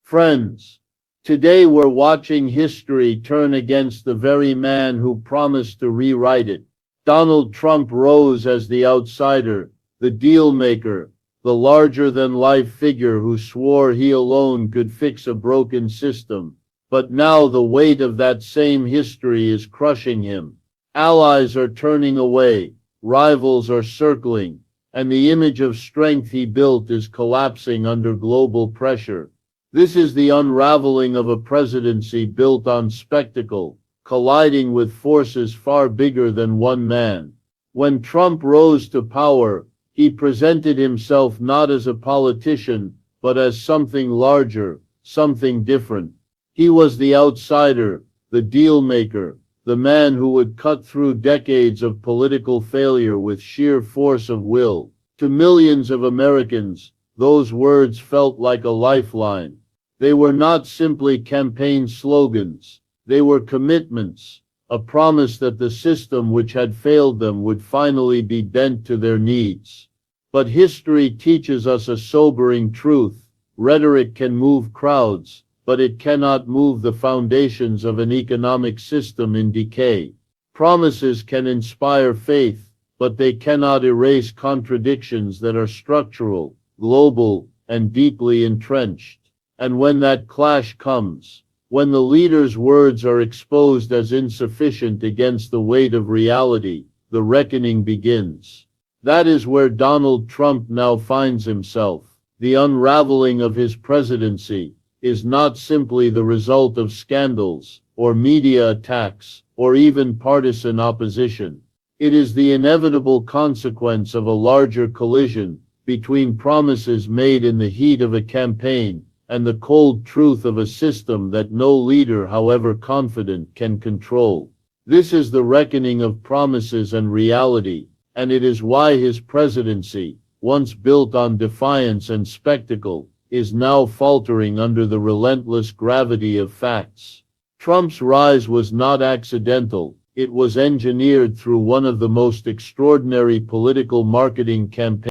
Friends, today we're watching history turn against the very man who promised to rewrite it. Donald Trump rose as the outsider, the deal maker, the larger-than-life figure who swore he alone could fix a broken system. But now the weight of that same history is crushing him. Allies are turning away, rivals are circling, and the image of strength he built is collapsing under global pressure. This is the unraveling of a presidency built on spectacle, colliding with forces far bigger than one man. When Trump rose to power, he presented himself not as a politician, but as something larger, something different. He was the outsider, the deal maker, the man who would cut through decades of political failure with sheer force of will. To millions of Americans, those words felt like a lifeline. They were not simply campaign slogans. They were commitments, a promise that the system which had failed them would finally be bent to their needs. But history teaches us a sobering truth. Rhetoric can move crowds, but it cannot move the foundations of an economic system in decay. Promises can inspire faith, but they cannot erase contradictions that are structural, global, and deeply entrenched. And when that clash comes, when the leader's words are exposed as insufficient against the weight of reality, the reckoning begins. That is where Donald Trump now finds himself. The unraveling of his presidency is not simply the result of scandals, or media attacks, or even partisan opposition. It is the inevitable consequence of a larger collision between promises made in the heat of a campaign and the cold truth of a system that no leader, however confident, can control. This is the reckoning of promises and reality, and it is why his presidency, once built on defiance and spectacle, is now faltering under the relentless gravity of facts. Trump's rise was not accidental. It was engineered through one of the most extraordinary political marketing campaigns